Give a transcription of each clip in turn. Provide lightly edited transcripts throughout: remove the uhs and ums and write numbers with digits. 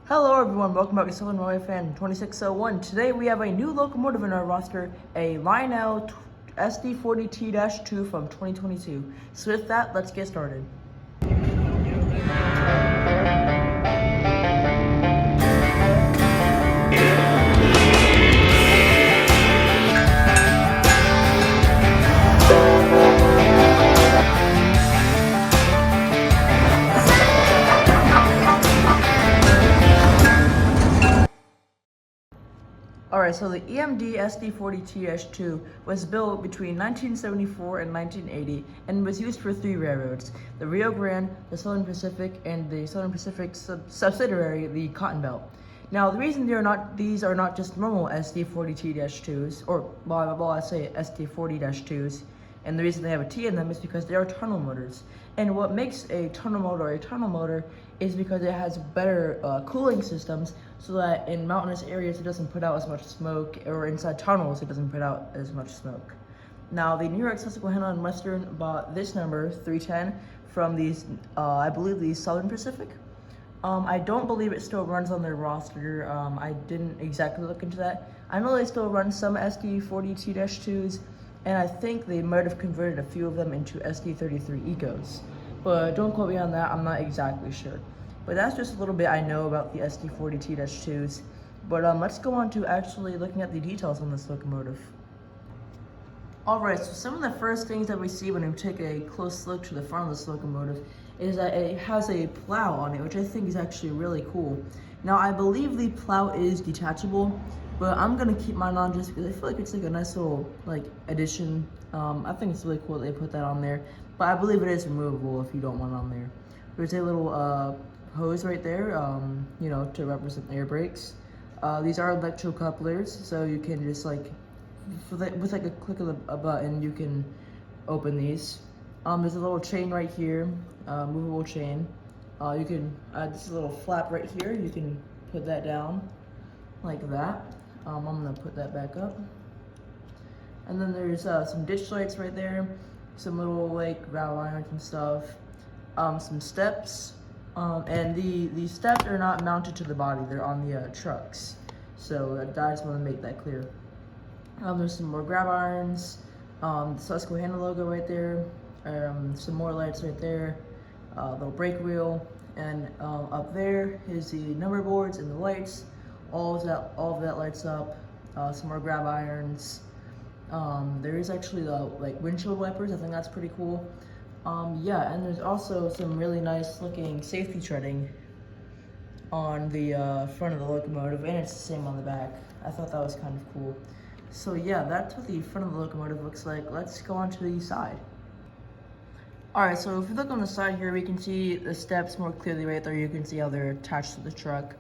Hello everyone, welcome back to Lionel Fan 2601. Today we have a new locomotive in our roster, a Lionel SD40T-2 from 2022. So with that, let's get started. Alright, so the EMD SD40T-2 was built between 1974 and 1980 and was used for three railroads: the Rio Grande, the Southern Pacific, and the Southern Pacific subsidiary, the Cotton Belt. Now, the reason these are not just normal SD40T-2s, or well, I say SD40-2s, and the reason they have a T in them is because they are tunnel motors. And what makes a tunnel motor is because it has better cooling systems, so that in mountainous areas it doesn't put out as much smoke, or inside tunnels it doesn't put out as much smoke. Now, the New York Susquehanna and Western bought this number 310 from these, I believe, the Southern Pacific. I don't believe it still runs on their roster. I didn't exactly look into that. I know they still run some SD40T-2s, and I think they might have converted a few of them into SD33 Ecos. But don't quote me on that, I'm not exactly sure. But that's just a little bit I know about the SD40T-2s. But let's go on to actually looking at the details on this locomotive. Alright, so some of the first things that we see when we take a close look to the front of this locomotive is that it has a plow on it, which I think is actually really cool. Now, I believe the plow is detachable, but I'm gonna keep mine on just because I feel like it's like a nice little addition. I think it's really cool that they put that on there, but I believe it is removable if you don't want it on there. There's a little hose right there, you know, to represent air brakes. These are electrocouplers, so you can just with like a click of a button, you can open these. There's a little chain right here, movable chain. You can add this little flap right here. You can put that down like that. I'm gonna put that back up. And then there's some ditch lights right there, some little gravel irons and stuff, some steps, and the steps are not mounted to the body, they're on the trucks. So I just want to make that clear. There's some more grab irons, the Susquehanna logo right there, some more lights right there, little brake wheel, and up there is the number boards and the lights. All of that lights up. Some more grab irons. There is actually the windshield wipers. I think that's pretty cool. Yeah, and there's also some really nice looking safety treading on the front of the locomotive, and it's the same on the back. I thought that was kind of cool. So yeah, that's what the front of the locomotive looks like. Let's go on to the side. Alright, so if you look on the side here, we can see the steps more clearly right there. You can see how they're attached to the truck.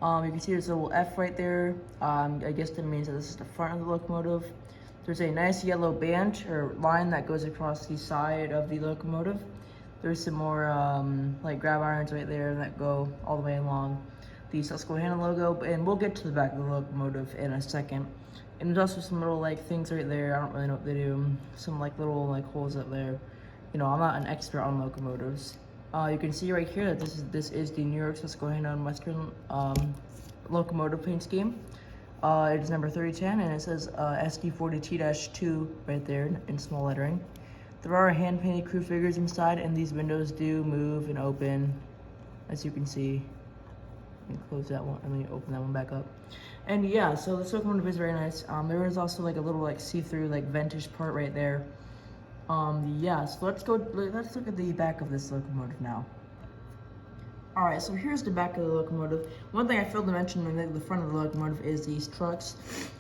You can see there's a little F right there. I guess that means that this is the front of the locomotive. There's a nice yellow band or line that goes across the side of the locomotive. There's some more grab irons right there that go all the way along the Susquehanna logo, and we'll get to the back of the locomotive in a second. And there's also some little things right there. I don't really know what they do. Some little holes up there. You know, I'm not an expert on locomotives. You can see right here that this is the New York Susquehanna and Western locomotive paint scheme. It is number 3010, and it says SD40T-2 right there in small lettering. There are hand-painted crew figures inside, and these windows do move and open, as you can see. Let me close that one, and then open that one back up. And yeah, so this locomotive is very nice. There is also a little see-through ventage part right there. Yeah, so let's look at the back of this locomotive now. Alright, so here's the back of the locomotive. One thing I failed to mention in the front of the locomotive is these trucks.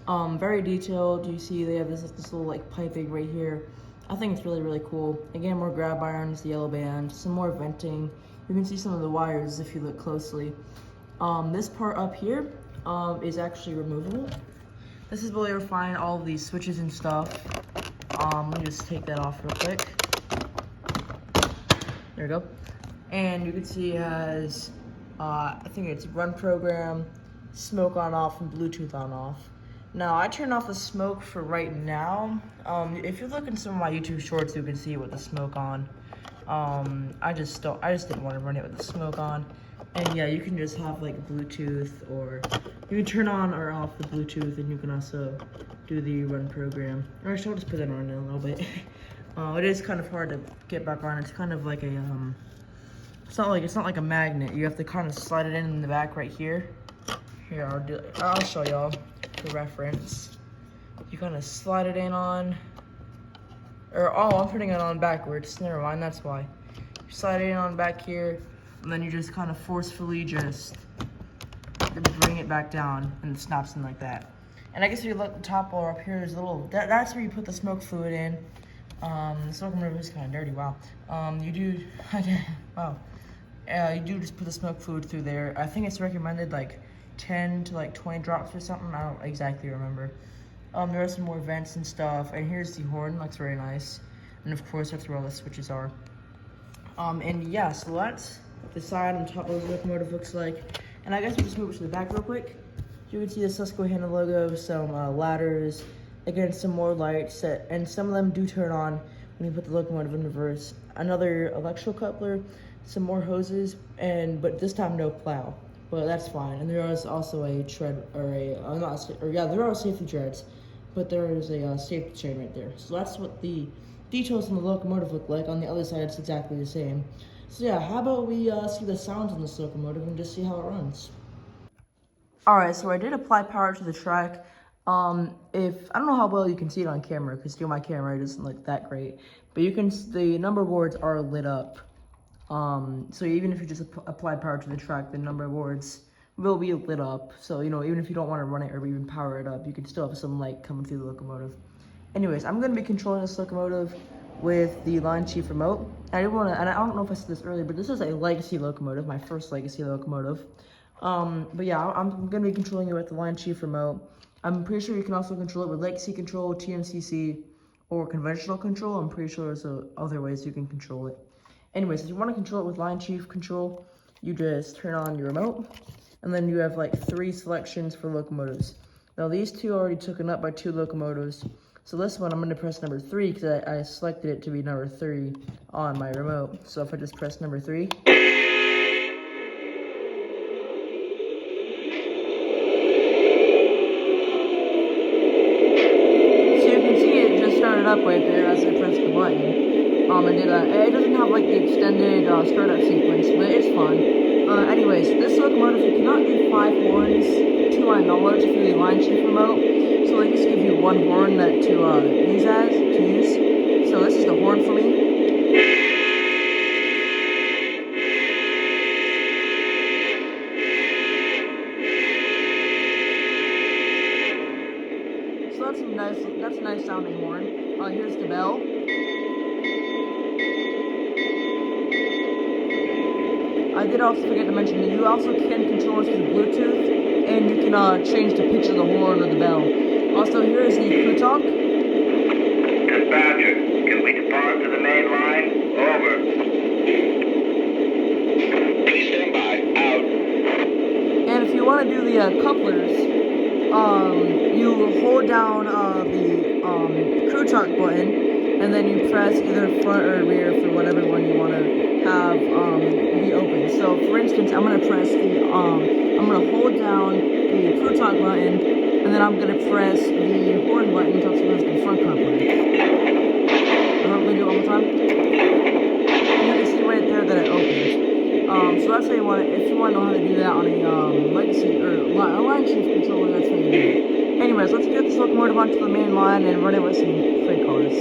Very detailed. You see they have this little piping right here. I think it's really, really cool. Again, more grab irons, the yellow band, some more venting. You can see some of the wires if you look closely. This part up here is actually removable. This is where you'll find all of these switches and stuff. Let me just take that off real quick. There we go. And you can see it has, I think it's run program, smoke on off, and Bluetooth on off. Now, I turned off the smoke for right now. If you look in some of my YouTube shorts, you can see it with the smoke on. I just didn't want to run it with the smoke on. And yeah, you can just have like Bluetooth, or you can turn on or off the Bluetooth, and you can also do the run program. Or actually, I'll just put that on in a little bit. It is kind of hard to get back on. It's kind of like a it's not like a magnet. You have to kind of slide it in the back right here. Here, I'll show y'all the reference. You kind of slide it in on, or oh, I'm putting it on backwards. Never mind, that's why. You slide it in on back here, and then you just kind of forcefully just bring it back down, and it snaps in like that. And I guess if you look at the top bar up here, there's a little, that's where you put the smoke fluid in. The smoke remover is kind of dirty, wow. You do, wow. You do just put the smoke fluid through there. I think it's recommended like 10 to like 20 drops or something. I don't exactly remember. There are some more vents and stuff. And here's the horn, looks very nice. And of course, that's where all the switches are. And yeah, so that's the side and top of the locomotive looks like. And I guess we'll just move it to the back real quick. You can see the Susquehanna logo, some ladders, again, some more lights, and some of them do turn on when you put the locomotive in reverse. Another electrical coupler, some more hoses, but this time no plow. But that's fine. And there is also a tread, there are safety treads, but there is a safety chain right there. So that's what the details on the locomotive look like. On the other side, it's exactly the same. So yeah, how about we see the sounds on this locomotive and just see how it runs. Alright, so I did apply power to the track. I don't know how well you can see it on camera, because still my camera doesn't look that great. But the number boards are lit up. So even if you just apply power to the track, the number boards will be lit up. So, even if you don't want to run it or even power it up, you can still have some light coming through the locomotive. Anyways, I'm going to be controlling this locomotive with the line chief remote. I don't know if I said this earlier, but this is a legacy locomotive, my first legacy locomotive. But yeah, I'm going to be controlling it with the line chief remote. I'm pretty sure you can also control it with legacy control, TMCC, or conventional control. I'm pretty sure there's other ways you can control it. Anyways, if you want to control it with line chief control, you just turn on your remote, and then you have like 3 selections for locomotives. Now these 2 are already taken up by 2 locomotives. So this one, I'm going to press number 3 because I selected it to be number 3 on my remote. So if I just press number 3. Started up right there as I pressed the button. It doesn't have like the extended startup sequence, but it's fun. Anyways, this locomotive, you cannot do 5 horns to my knowledge through the line chief remote. So they just give you 1 horn to use. So this is the horn for me. That's a nice sounding horn. Here's the bell. I did also forget to mention that you also can control it through Bluetooth, and you can change the pitch of the horn or the bell. Also, here is the crew talk. Dispatcher, can we depart to the main line? Over. Please stand by. Out. And if you want to do the couplers, you hold down the crew talk button, and then you press either front or rear for whatever one you want to have be open. So for instance, I'm gonna hold down the crew talk button, and then I'm gonna press the horn button until it goes to the front coupler. I'm gonna do it one more time. And you can see right there that it opened. So that's how you want it. If you want to know how to do that on a legacy or a line shift controller, that's how you do it. Anyways, let's get this locomotive onto the main line and run it with some freight cars.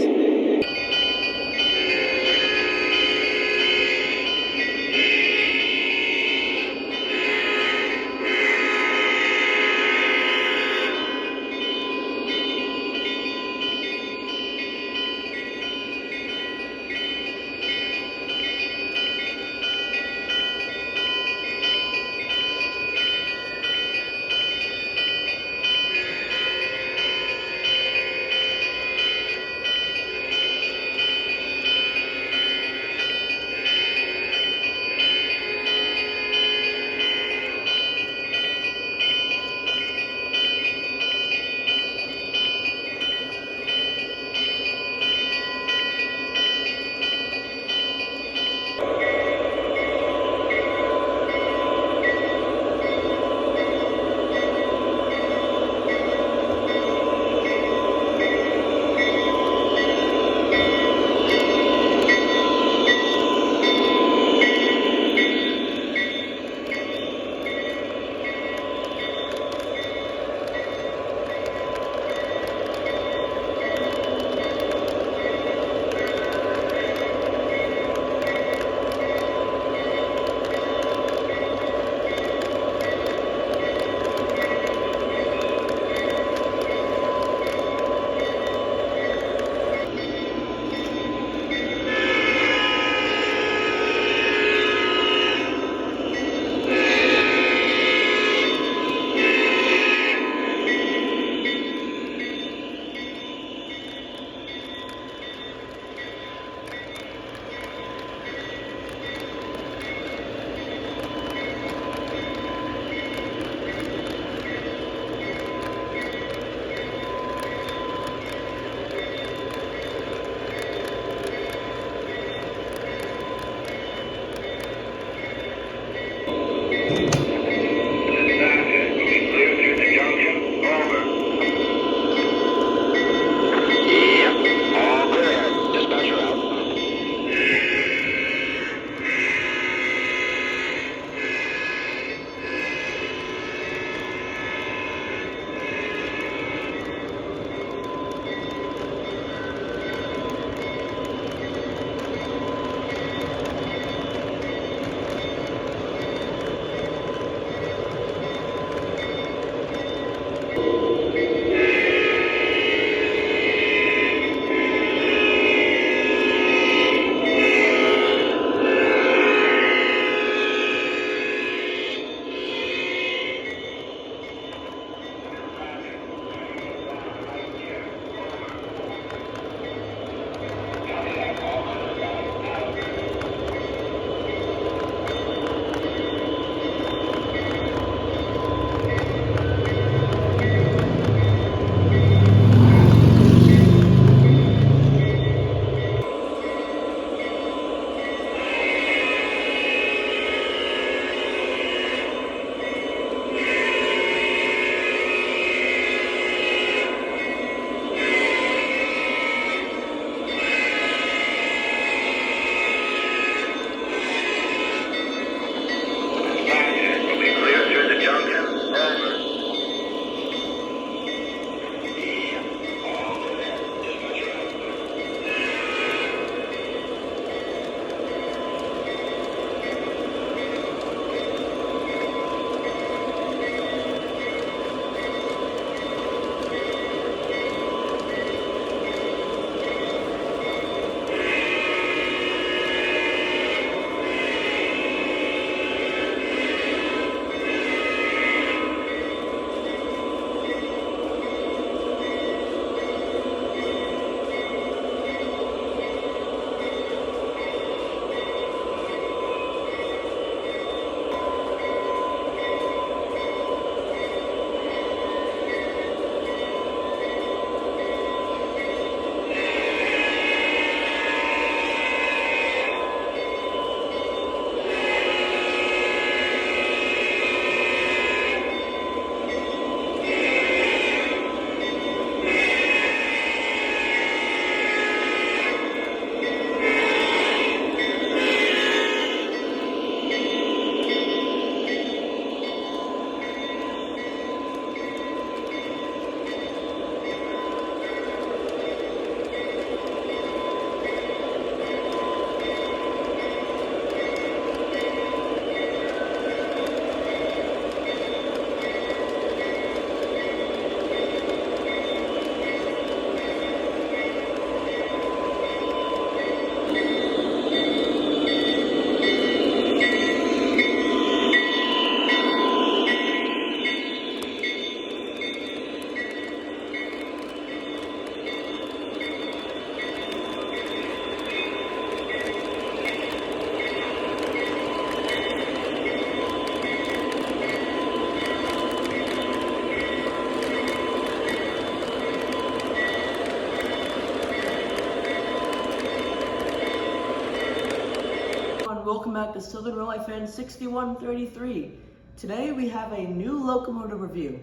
welcome back to Southern Railway Fan 6133. Today we have a new locomotive review.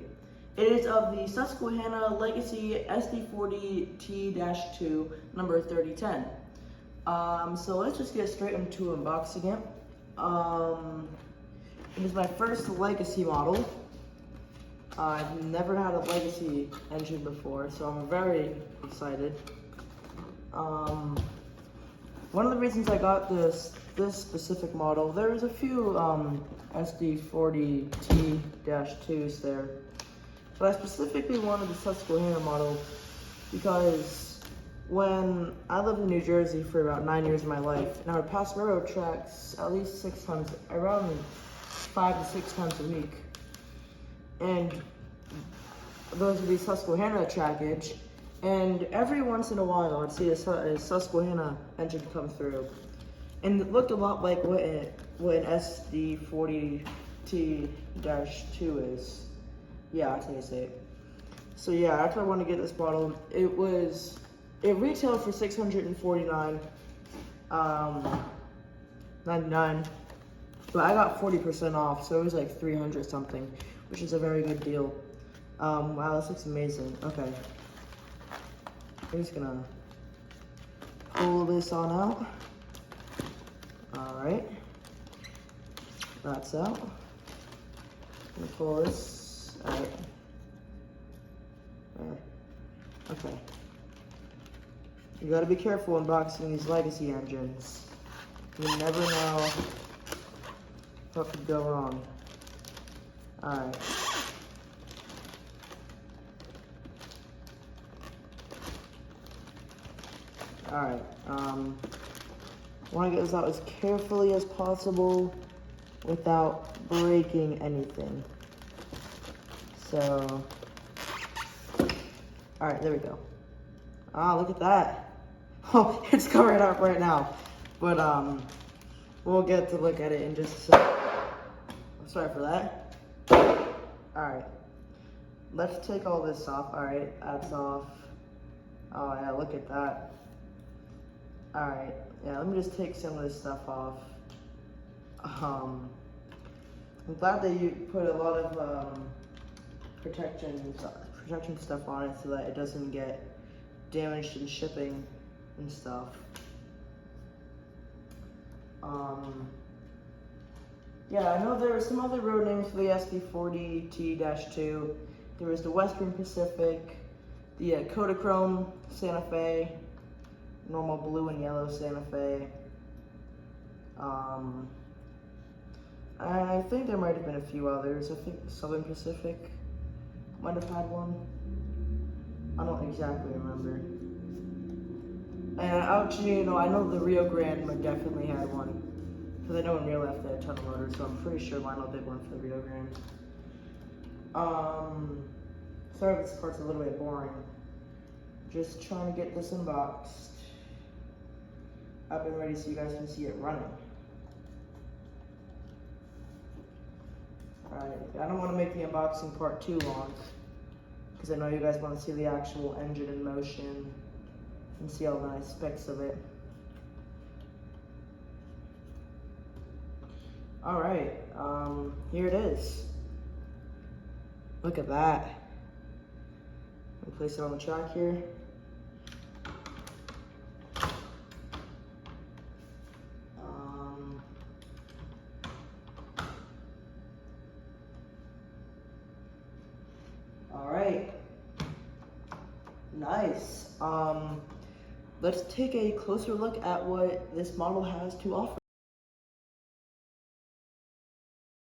It is of the Susquehanna Legacy SD40T-2 number 3010. So let's just get straight into unboxing it. It is my first Legacy model. I've never had a Legacy engine before, so I'm very excited. One of the reasons I got this specific model, there's a few SD40T-2s there, but I specifically wanted the Susquehanna model because when I lived in New Jersey for about 9 years of my life, and I would pass railroad tracks at least 6 times, around 5 to 6 times a week, and those would be Susquehanna trackage. And every once in a while, I'd see a Susquehanna engine come through, and it looked a lot like what an SD40T-2 is. Yeah, that's how you say it. So yeah, after I wanted to get this model, it retailed for $649.99, but I got 40% off, so it was like 300 something, which is a very good deal. Wow, this looks amazing. Okay. I'm just gonna pull this on out. Alright. That's out. I'm gonna pull this. Alright. There. Okay. You gotta be careful unboxing these Legacy engines. You never know what could go wrong. Alright. Alright, I want to get this out as carefully as possible without breaking anything. So, alright, there we go. Ah, look at that. Oh, it's covered up right now. But, we'll get to look at it in just a second. Sorry for that. Alright, let's take all this off. Alright, that's off. Oh yeah, look at that. Alright, yeah, let me just take some of this stuff off. I'm glad that you put a lot of protection stuff on it so that it doesn't get damaged in shipping and stuff. Yeah, I know there were some other road names for the SD40T-2. There was the Western Pacific, the Kodachrome Santa Fe, normal blue and yellow Santa Fe. I think there might have been a few others. I think Southern Pacific might have had one. I don't exactly remember. And actually, I know the Rio Grande definitely had one. Because I know in real life they had a ton of motors, so I'm pretty sure Lionel did one for the Rio Grande. Sorry if this part's a little bit boring. Just trying to get this unboxed up and ready so you guys can see it running. Alright, I don't want to make the unboxing part too long, because I know you guys want to see the actual engine in motion and see all the nice specs of it. Alright, here it is. Look at that. I'll place it on the track here. Alright, nice. Let's take a closer look at what this model has to offer.